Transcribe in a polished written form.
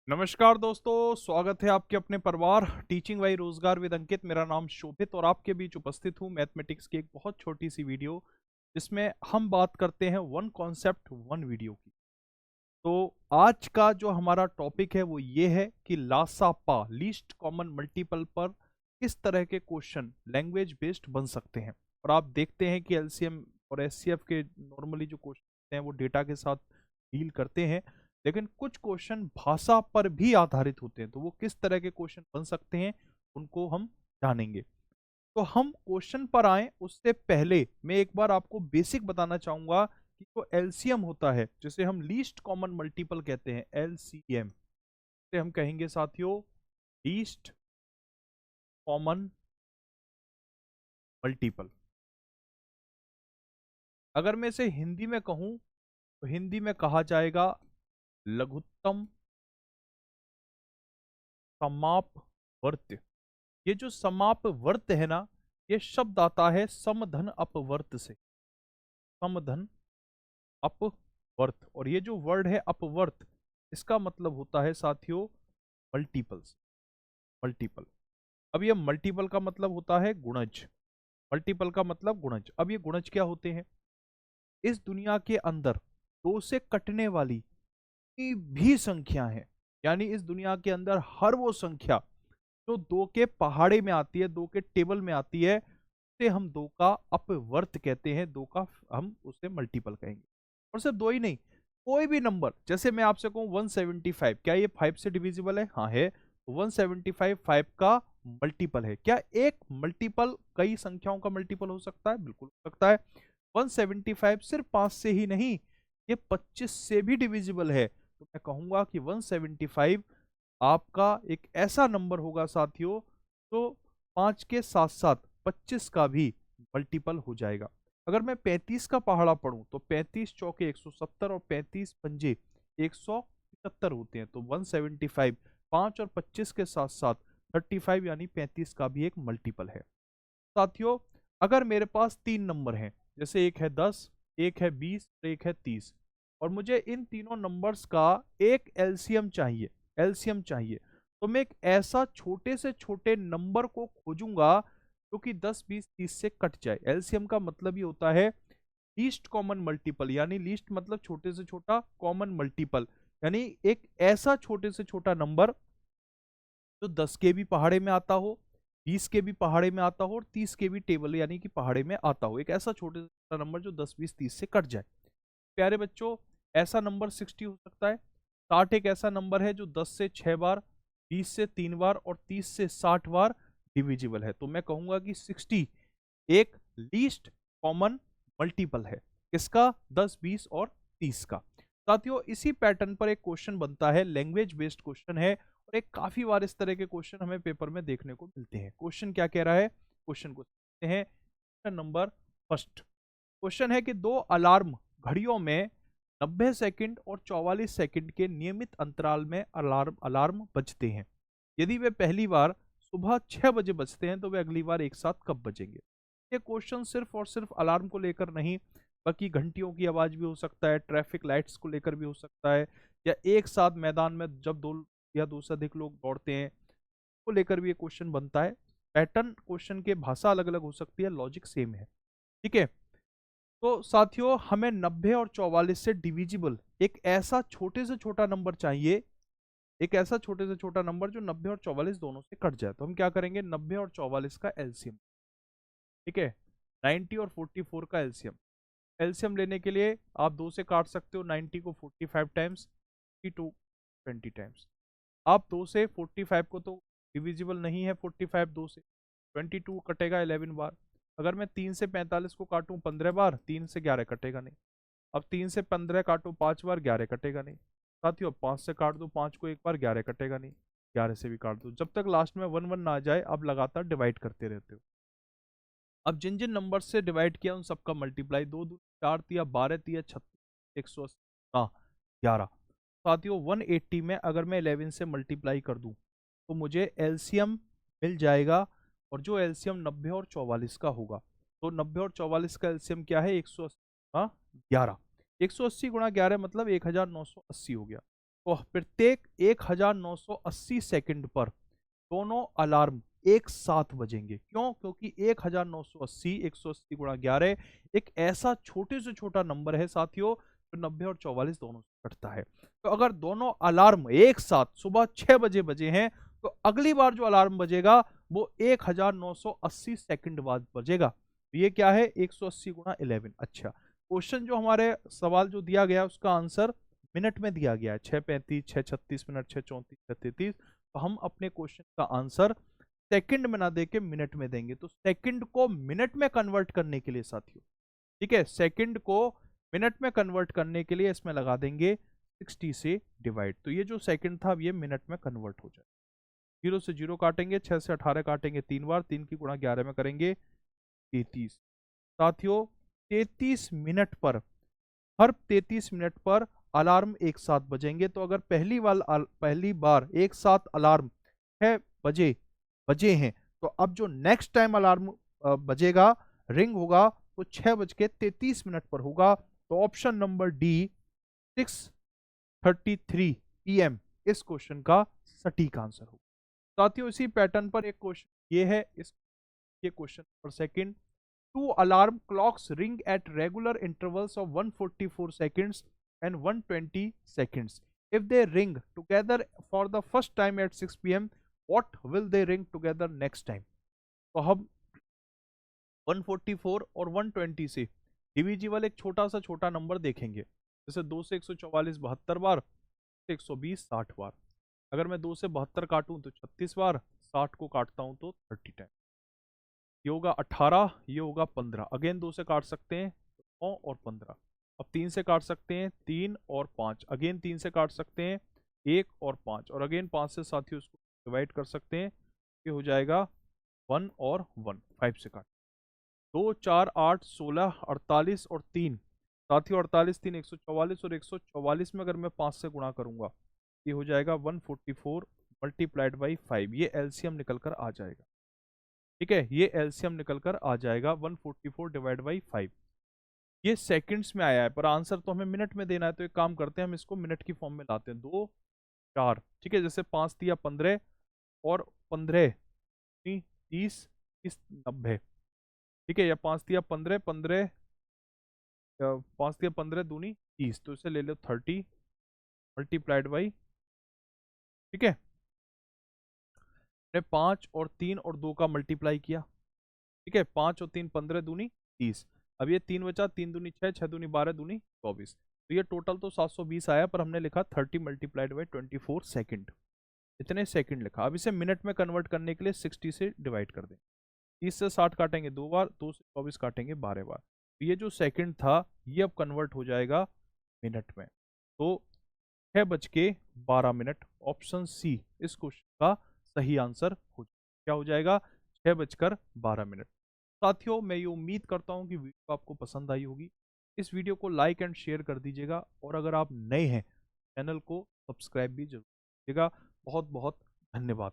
नमस्कार दोस्तों, स्वागत है आपके अपने परिवार टीचिंग बाई रोजगार विद अंकित। मेरा नाम शोभित और आपके बीच उपस्थित हूँ मैथमेटिक्स की एक बहुत छोटी सी वीडियो जिसमें हम बात करते हैं वन कॉन्सेप्ट वन वीडियो की। तो आज का जो हमारा टॉपिक है वो ये है कि लासापा लीस्ट कॉमन मल्टीपल पर किस तरह के क्वेश्चन लैंग्वेज बेस्ड बन सकते हैं। और आप देखते हैं कि एलसीएम और एचसीएफ के नॉर्मली जो क्वेश्चन हैं वो डेटा के साथ डील करते हैं, लेकिन कुछ क्वेश्चन भाषा पर भी आधारित होते हैं। तो वो किस तरह के क्वेश्चन बन सकते हैं उनको हम जानेंगे। तो हम क्वेश्चन पर आए उससे पहले मैं एक बार आपको बेसिक बताना चाहूंगा कि जो एलसीएम होता है, जिसे हम लीस्ट कॉमन मल्टीपल कहते हैं, एलसीएम से हम कहेंगे साथियों लीस्ट कॉमन मल्टीपल। अगर मैं इसे हिंदी में कहूं तो हिंदी में कहा जाएगा लघुत्तम समापवर्त्य। ये जो समापवर्त्य है ना, ये शब्द आता है समधन अपवर्त से, समधन अपवर्त। और ये जो वर्ड है अपवर्त, इसका मतलब होता है साथियों मल्टीपल्स, मल्टीपल। अब ये मल्टीपल का मतलब होता है गुणज, मल्टीपल का मतलब गुणज। अब ये गुणज क्या होते हैं? इस दुनिया के अंदर दो से कटने वाली कोई भी संख्या है, यानी इस दुनिया के अंदर हर वो संख्या जो दो के पहाड़े में आती है, दो के टेबल में आती है, उसे हम दो का अपवर्त कहते हैं, दो का हम उसे मल्टीपल कहेंगे। और सिर्फ दो ही नहीं, कोई भी नंबर, जैसे मैं आपसे कहूं 175, क्या ये 5 से डिविजिबल है? हाँ है। तो 175 5 का मल्टीपल है। क्या एक मल्टीपल कई संख्याओं का मल्टीपल हो सकता है? बिल्कुल हो सकता है। 175 सिर्फ 5 से ही नहीं, ये 25 से भी डिविजिबल है। तो मैं कहूंगा कि 175 आपका एक ऐसा नंबर होगा साथियों तो 5 के साथ साथ 25 का भी मल्टीपल हो जाएगा। अगर मैं 35 का पहाड़ा पढ़ूं तो 35 चौके 170 और 35 पंजे 175 होते हैं। तो 175 5 और 25 के साथ साथ 35 यानी 35 का भी एक मल्टीपल है। साथियों, अगर मेरे पास तीन नंबर हैं, जैसे एक है 10, एक है 20 और एक है 30, और मुझे इन तीनों नंबर्स का एक एलसीएम चाहिए, एलसीएम चाहिए, तो मैं एक ऐसा छोटे से छोटे नंबर को खोजूंगा जो कि 10 20 30 से कट जाए। एलसीएम का मतलब ये होता है लीस्ट कॉमन मल्टीपल, यानी लीस्ट मतलब छोटे से छोटा, कॉमन मल्टीपल यानी एक ऐसा छोटे से छोटा नंबर जो 10 के भी पहाड़े में आता हो, 20 के भी पहाड़े में आता हो और 30 के भी टेबल यानी कि पहाड़े में आता हो। एक ऐसा छोटे से छोटा नंबर जो 10 20 30 से कट जाए। प्यारे बच्चों, ऐसा नंबर 60 हो सकता है। 60 एक ऐसा नंबर है जो 10 से 6 बार, 20 से 3 बार और 30 से 60 बार डिविजिबल है। तो मैं कहूंगा कि 60 एक लीस्ट कॉमन मल्टीपल है। किसका? 10 20 और 30 का। साथियों, इसी पैटर्न पर एक क्वेश्चन बनता है, लैंग्वेज बेस्ड क्वेश्चन है, और एक काफी बार इस तरह के क्वेश्चन हमें पेपर में देखने को मिलते हैं। क्वेश्चन क्या कह रहा है? क्वेश्चन को देखते हैं। क्वेश्चन नंबर फर्स्ट क्वेश्चन है कि दो अलार्म घड़ियों में 90 सेकंड और 44 सेकंड के नियमित अंतराल में अलार्म अलार्म बजते हैं। यदि वे पहली बार सुबह 6 बजे बजते हैं तो वे अगली बार एक साथ कब बजेंगे? ये क्वेश्चन सिर्फ और सिर्फ अलार्म को लेकर नहीं, बाकी घंटियों की आवाज भी हो सकता है, ट्रैफिक लाइट्स को लेकर भी हो सकता है, या एक साथ मैदान में जब दो या दो से अधिक लोग दौड़ते हैं को लेकर भी ये क्वेश्चन बनता है। पैटर्न क्वेश्चन के भाषा अलग अलग हो सकती है, लॉजिक सेम है। ठीक है। तो साथियों, हमें 90 और 44 से डिविजिबल एक ऐसा छोटे से छोटा नंबर चाहिए, एक ऐसा छोटे से छोटा नंबर जो 90 और 44 दोनों से कट जाए। तो हम क्या करेंगे? 90 और 44 का एलसीएम। ठीक है। 90 और 44 का एलसीएम। एलसीएम लेने के लिए आप दो से काट सकते हो, 90 को 45 टाइम्स, 2 20 टाइम्स। आप दो से 45 को तो डिविजिबल नहीं है, 45 दो से 22 कटेगा 11 बार। अगर मैं 3 से 45 को काटूं 15 बार, 3 से 11 कटेगा नहीं। अब 3 से 15 काटो 5 बार, 11 कटेगा नहीं। साथियों, 5 से काट दो 5 को एक बार, 11 कटेगा नहीं। 11 से भी काट दो, जब तक लास्ट में 1 1 ना आ जाए आप लगातार डिवाइड करते रहते हो। अब जिन जिन नंबर से डिवाइड किया उन सबका मल्टीप्लाई, 2 2 4 तिया 12 तिया 36, 180, हाँ 11। साथियों, 180 में अगर मैं 11 से मल्टीप्लाई कर दूं तो मुझे एलसीएम मिल जाएगा, और जो एलसीएम 90 और 44 का होगा। तो 90 और 44 का एलसीएम क्या है? 180 11। 180 गुणा 11 मतलब 1980 हो गया। तो प्रत्येक 1980 सेकंड पर दोनों अलार्म एक साथ बजेंगे। क्यों? क्योंकि 1980 180 गुणा 11 एक ऐसा छोटे से छोटा नंबर है साथियों जो 90 और 44 दोनों से कटता है। तो अगर दोनों अलार्म एक साथ सुबह 6 बजे बजे हैं तो अगली बार जो अलार्म बजेगा वो 1980 सेकंड बाद बजेगा। तो ये क्या है? 180 गुणा 11। अच्छा, क्वेश्चन जो हमारे सवाल जो दिया गया उसका आंसर मिनट में दिया गया है, 6:35, 6:36 मिनट, 6:34, 6:33। तो हम अपने क्वेश्चन का आंसर सेकंड में ना देके मिनट में देंगे। तो सेकंड को मिनट में कन्वर्ट करने के लिए साथियों, ठीक है, सेकंड को मिनट में कन्वर्ट करने के लिए इसमें लगा देंगे 60 से डिवाइड। तो ये जो सेकंड था अब ये मिनट में कन्वर्ट हो जाए। 0 से 0 काटेंगे, 6 से 18 काटेंगे 3 बार, 3 की गुणा 11 में करेंगे 33। साथियों 33 मिनट पर, हर 33 मिनट पर अलार्म एक साथ बजेंगे। तो अगर पहली बार एक साथ अलार्म 6 बजे बजे हैं तो अब जो नेक्स्ट टाइम अलार्म बजेगा, रिंग होगा, तो 6:33 पर होगा। तो ऑप्शन नंबर डी 6:33 PM इस क्वेश्चन का सटीक आंसर होगा। साथियों इसी पैटर्न पर एक क्वेश्चन ये है, ये क्वेश्चन पर second, two alarm clocks ring at regular intervals of 144 seconds and 120 seconds. If they ring together for the first time at 6 p.m., what will they ring together next time? तो हम 144 और 120 से divisible एक छोटा सा छोटा number देखेंगे। जैसे 2 से 144 72 बार, 120 60 बार। अगर मैं 2 से 72 काटूं तो 36 बार, 60 को काटता हूं तो 30 टाइम। ये होगा 18, ये होगा 15। अगेन 2 से काट सकते हैं 9 और 15। अब 3 से काट सकते हैं 3 और 5। अगेन 3 से काट सकते हैं 1 और 5। और अगेन 5 से साथियों उसको डिवाइड कर सकते हैं। ये हो जाएगा 1 और 1। 5 से काट 2 4 8 16 48 और 3। साथियों 48 3 144 और 144 में अगर मैं 5 से गुणा करूंगा ये हो जाएगा 144 मल्टीप्लाइड बाई 5। ये एलसीएम निकल कर आ जाएगा। ठीक है, ये एलसीएम निकल कर आ जाएगा 144 डिवाइड बाई 5। ये सेकंड्स में आया है पर आंसर तो हमें मिनट में देना है। तो एक काम करते हैं, हम इसको मिनट की फॉर्म में लाते हैं। 2 4, ठीक है, जैसे 5 दिया 15 और 15 30 30 90, ठीक है, या 5 दिया 15 15 5 दिया 15 दूनी 30। तो इसे ले लो 30 मल्टीप्लाइड बाई, ठीक है, हमने 5 और 3 और 2 का मल्टीप्लाई किया, ठीक है, 5 और 3 15 दूनी 30। अब ये 3 बचा, 3 दूनी 6, 6 दूनी 12 दूनी 24। तो ये टोटल तो 720 आया पर हमने लिखा 30 मल्टीप्लाइड बाई 24 सेकंड, इतने सेकंड लिखा। अब इसे मिनट में कन्वर्ट करने के लिए 60 से डिवाइड कर दें। 30 से 60 काटेंगे 2 बार, 2 से 24 काटेंगे 12 बार। तो ये जो सेकंड था ये अब कन्वर्ट हो जाएगा मिनट में। तो 6:12, ऑप्शन सी इस क्वेश्चन का सही आंसर हो, क्या हो जाएगा? 6:12। साथियों मैं ये उम्मीद करता हूँ कि वीडियो आपको पसंद आई होगी। इस वीडियो को लाइक एंड शेयर कर दीजिएगा और अगर आप नए हैं चैनल को सब्सक्राइब भी जरूर कीजिएगा। बहुत बहुत धन्यवाद।